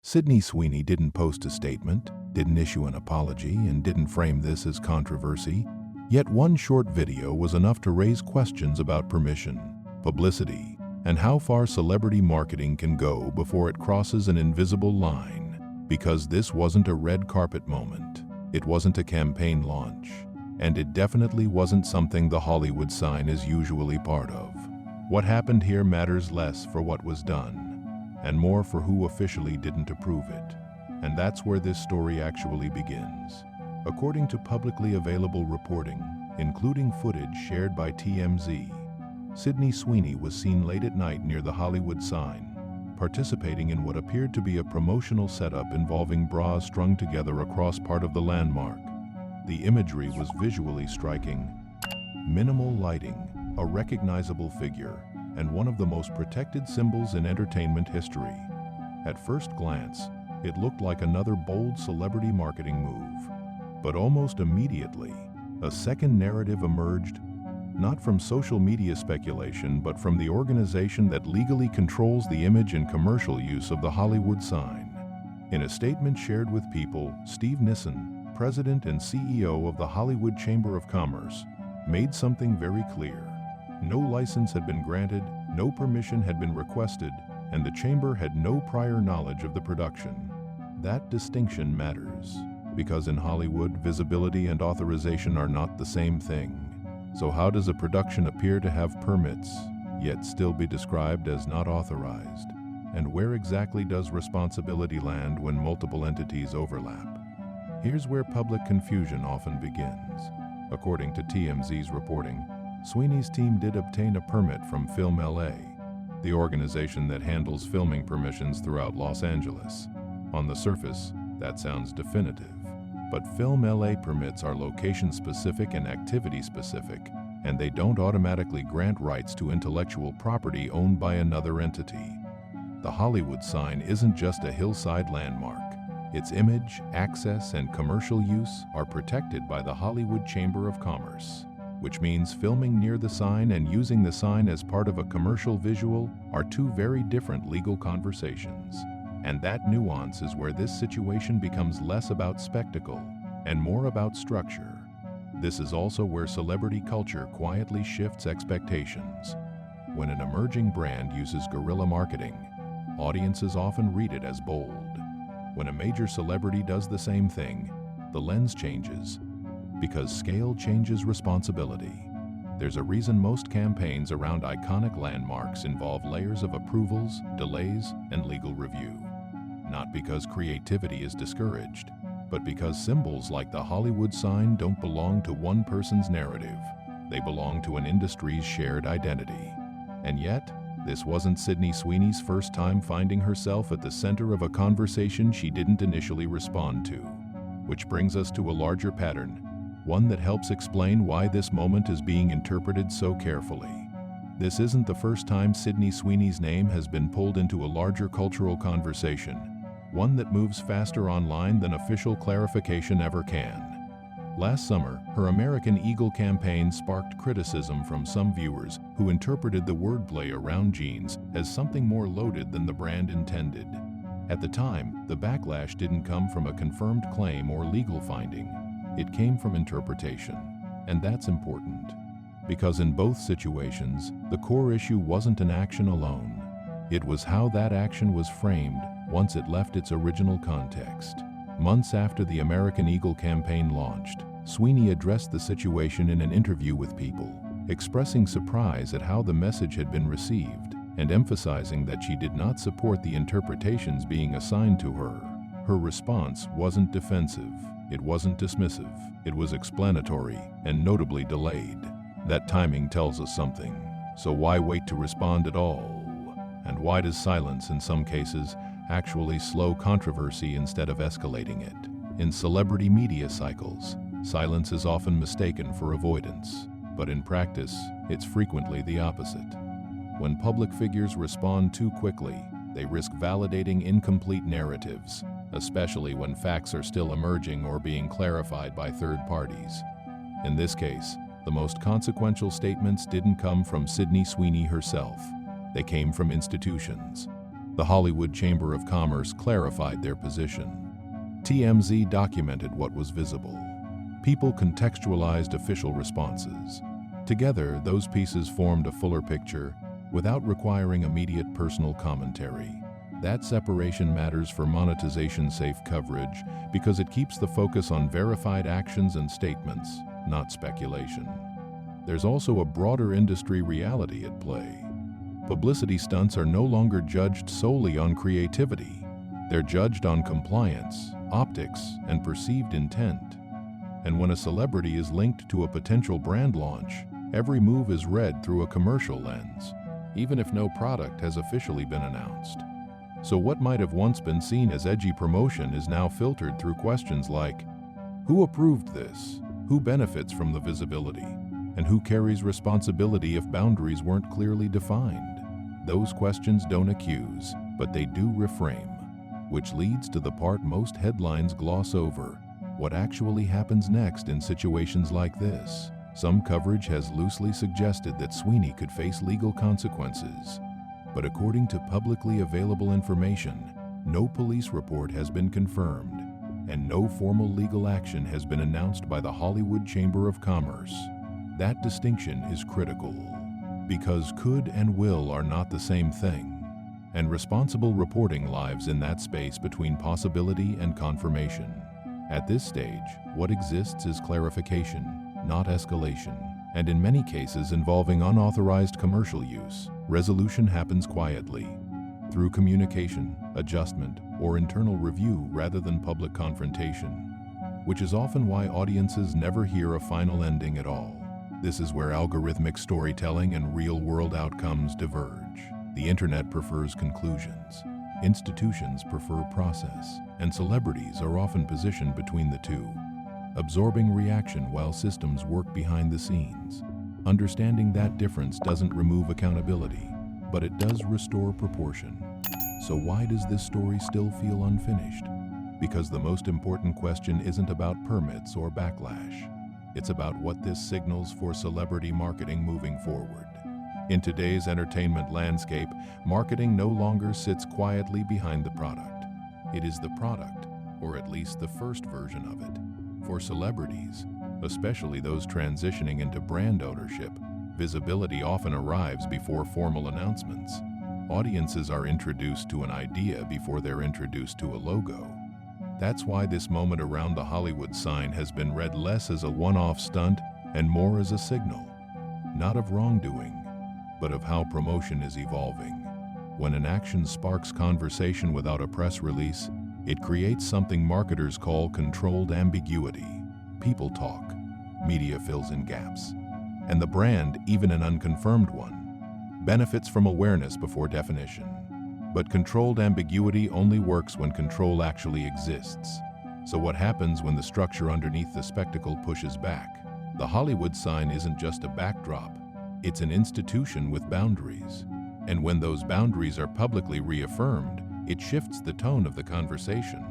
Sydney Sweeney didn't post a statement, didn't issue an apology, and didn't frame this as controversy. Yet one short video was enough to raise questions about permission, publicity, and how far celebrity marketing can go before it crosses an invisible line. Because this wasn't a red carpet moment, it wasn't a campaign launch, and it definitely wasn't something the Hollywood sign is usually part of. What happened here matters less for what was done, and more for who officially didn't approve it. And that's where this story actually begins. According to publicly available reporting, including footage shared by TMZ, Sydney Sweeney was seen late at night near the Hollywood sign, participating in what appeared to be a promotional setup involving bras strung together across part of the landmark. The imagery was visually striking. Minimal lighting, a recognizable figure, and one of the most protected symbols in entertainment history. At first glance, it looked like another bold celebrity marketing move. But almost immediately, a second narrative emerged, not from social media speculation, but from the organization that legally controls the image and commercial use of the Hollywood sign. In a statement shared with People, Steve Nissen, president and CEO of the Hollywood Chamber of Commerce, made something very clear. No license had been granted, no permission had been requested, and the chamber had no prior knowledge of the production. That distinction matters, because in Hollywood, visibility and authorization are not the same thing. So how does a production appear to have permits, yet still be described as not authorized? And where exactly does responsibility land when multiple entities overlap? Here's where public confusion often begins. According to TMZ's reporting, Sweeney's team did obtain a permit from Film LA, the organization that handles filming permissions throughout Los Angeles. On the surface, that sounds definitive. But Film LA permits are location-specific and activity-specific, and they don't automatically grant rights to intellectual property owned by another entity. The Hollywood sign isn't just a hillside landmark. Its image, access, and commercial use are protected by the Hollywood Chamber of Commerce, which means filming near the sign and using the sign as part of a commercial visual are two very different legal conversations. And that nuance is where this situation becomes less about spectacle and more about structure. This is also where celebrity culture quietly shifts expectations. When an emerging brand uses guerrilla marketing, audiences often read it as bold. When a major celebrity does the same thing, the lens changes, because scale changes responsibility. There's a reason most campaigns around iconic landmarks involve layers of approvals, delays, and legal review. Not because creativity is discouraged, but because symbols like the Hollywood sign don't belong to one person's narrative. They belong to an industry's shared identity. And yet, this wasn't Sydney Sweeney's first time finding herself at the center of a conversation she didn't initially respond to. Which brings us to a larger pattern, one that helps explain why this moment is being interpreted so carefully. This isn't the first time Sydney Sweeney's name has been pulled into a larger cultural conversation, one that moves faster online than official clarification ever can. Last summer, her American Eagle campaign sparked criticism from some viewers who interpreted the wordplay around jeans as something more loaded than the brand intended. At the time, the backlash didn't come from a confirmed claim or legal finding. It came from interpretation, and that's important. Because in both situations, the core issue wasn't an action alone. It was how that action was framed once it left its original context. Months after the American Eagle campaign launched, Sweeney addressed the situation in an interview with People, expressing surprise at how the message had been received and emphasizing that she did not support the interpretations being assigned to her. Her response wasn't defensive, it wasn't dismissive, it was explanatory and notably delayed. That timing tells us something. So why wait to respond at all? And why does silence in some cases actually slow controversy instead of escalating it? In celebrity media cycles, silence is often mistaken for avoidance, but in practice, it's frequently the opposite. When public figures respond too quickly, they risk validating incomplete narratives, especially when facts are still emerging or being clarified by third parties. In this case, the most consequential statements didn't come from Sydney Sweeney herself. They came from institutions. The Hollywood Chamber of Commerce clarified their position. TMZ documented what was visible. People contextualized official responses. Together, those pieces formed a fuller picture without requiring immediate personal commentary. That separation matters for monetization-safe coverage because it keeps the focus on verified actions and statements, not speculation. There's also a broader industry reality at play. Publicity stunts are no longer judged solely on creativity. They're judged on compliance, optics, and perceived intent. And when a celebrity is linked to a potential brand launch, every move is read through a commercial lens, even if no product has officially been announced. So what might have once been seen as edgy promotion is now filtered through questions like, who approved this? Who benefits from the visibility? And who carries responsibility if boundaries weren't clearly defined? Those questions don't accuse, but they do reframe, which leads to the part most headlines gloss over: what actually happens next in situations like this. Some coverage has loosely suggested that Sweeney could face legal consequences. But according to publicly available information, no police report has been confirmed, and no formal legal action has been announced by the Hollywood Chamber of Commerce. That distinction is critical, because could and will are not the same thing, and responsible reporting lives in that space between possibility and confirmation. At this stage, what exists is clarification, not escalation, and in many cases involving unauthorized commercial use, resolution happens quietly, through communication, adjustment, or internal review rather than public confrontation, which is often why audiences never hear a final ending at all. This is where algorithmic storytelling and real-world outcomes diverge. The internet prefers conclusions, institutions prefer process, and celebrities are often positioned between the two, absorbing reaction while systems work behind the scenes. Understanding that difference doesn't remove accountability, but it does restore proportion. So why does this story still feel unfinished? Because the most important question isn't about permits or backlash. It's about what this signals for celebrity marketing moving forward. In today's entertainment landscape, marketing no longer sits quietly behind the product. It is the product, or at least the first version of it. For celebrities, especially those transitioning into brand ownership, visibility often arrives before formal announcements. Audiences are introduced to an idea before they're introduced to a logo. That's why this moment around the Hollywood sign has been read less as a one-off stunt and more as a signal, not of wrongdoing, but of how promotion is evolving. When an action sparks conversation without a press release, it creates something marketers call controlled ambiguity. People talk, media fills in gaps, and the brand, even an unconfirmed one, benefits from awareness before definition. But controlled ambiguity only works when control actually exists. So what happens when the structure underneath the spectacle pushes back? The Hollywood sign isn't just a backdrop, it's an institution with boundaries. And when those boundaries are publicly reaffirmed, it shifts the tone of the conversation.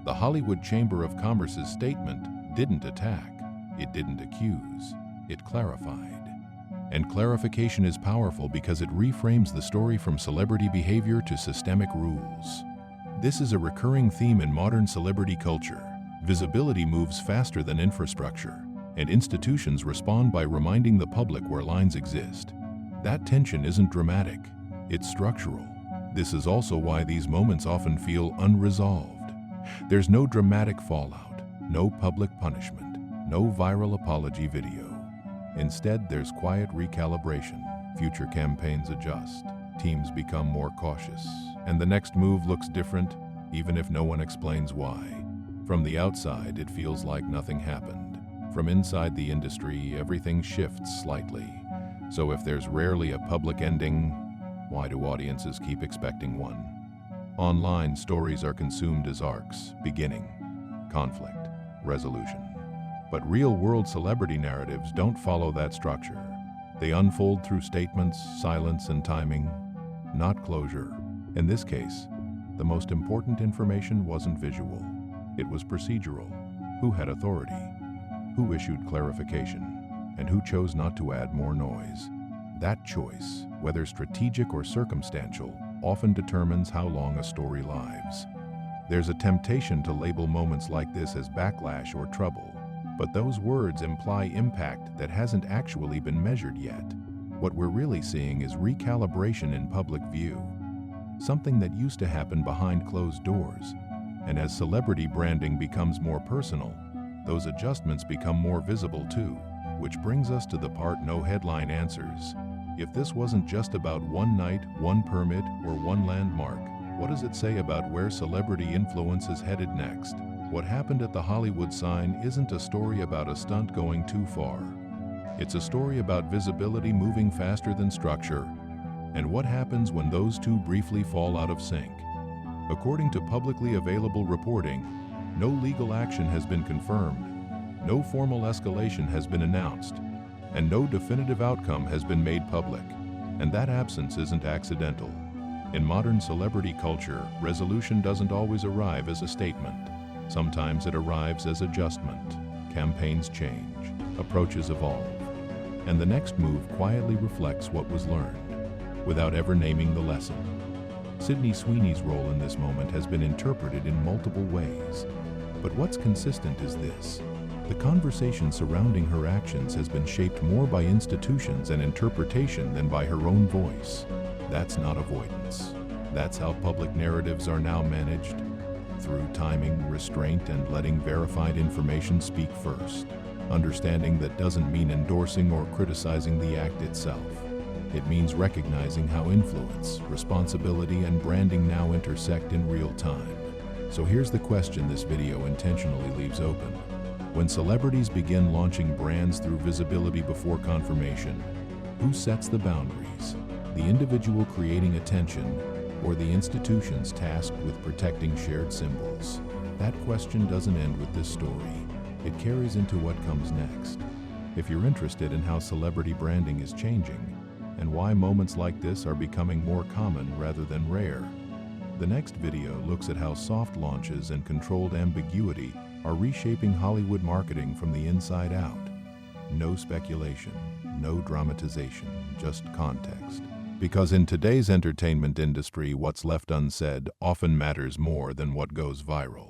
The Hollywood Chamber of Commerce's statement didn't attack, it didn't accuse, it clarified. And clarification is powerful because it reframes the story from celebrity behavior to systemic rules. This is a recurring theme in modern celebrity culture. Visibility moves faster than infrastructure, and institutions respond by reminding the public where lines exist. That tension isn't dramatic, it's structural. This is also why these moments often feel unresolved. There's no dramatic fallout, no public punishment, no viral apology video. Instead, there's quiet recalibration. Future campaigns adjust, teams become more cautious, and the next move looks different, even if no one explains why. From the outside, it feels like nothing happened. From inside the industry, everything shifts slightly. So if there's rarely a public ending, why do audiences keep expecting one? Online, stories are consumed as arcs: beginning, conflict, resolution. But real-world celebrity narratives don't follow that structure. They unfold through statements, silence, and timing, not closure. In this case, the most important information wasn't visual. It was procedural. Who had authority? Who issued clarification? And who chose not to add more noise? That choice, whether strategic or circumstantial, often determines how long a story lives. There's a temptation to label moments like this as backlash or trouble, but those words imply impact that hasn't actually been measured yet. What we're really seeing is recalibration in public view, something that used to happen behind closed doors. And as celebrity branding becomes more personal, those adjustments become more visible too, which brings us to the part no headline answers. If this wasn't just about one night, one permit, or one landmark, what does it say about where celebrity influence is headed next? What happened at the Hollywood sign isn't a story about a stunt going too far. It's a story about visibility moving faster than structure, and what happens when those two briefly fall out of sync. According to publicly available reporting, no legal action has been confirmed, no formal escalation has been announced, and no definitive outcome has been made public. And that absence isn't accidental. In modern celebrity culture, resolution doesn't always arrive as a statement. Sometimes it arrives as adjustment. Campaigns change, approaches evolve, and the next move quietly reflects what was learned, without ever naming the lesson. Sydney Sweeney's role in this moment has been interpreted in multiple ways. But what's consistent is this: the conversation surrounding her actions has been shaped more by institutions and interpretation than by her own voice. That's not avoidance. That's how public narratives are now managed, through timing, restraint, and letting verified information speak first. Understanding that doesn't mean endorsing or criticizing the act itself. It means recognizing how influence, responsibility, and branding now intersect in real time. So here's the question this video intentionally leaves open. When celebrities begin launching brands through visibility before confirmation, who sets the boundaries? The individual creating attention, or the institutions tasked with protecting shared symbols? That question doesn't end with this story. It carries into what comes next. If you're interested in how celebrity branding is changing, and why moments like this are becoming more common rather than rare, the next video looks at how soft launches and controlled ambiguity are reshaping Hollywood marketing from the inside out. No speculation, no dramatization, just context. Because in today's entertainment industry, what's left unsaid often matters more than what goes viral.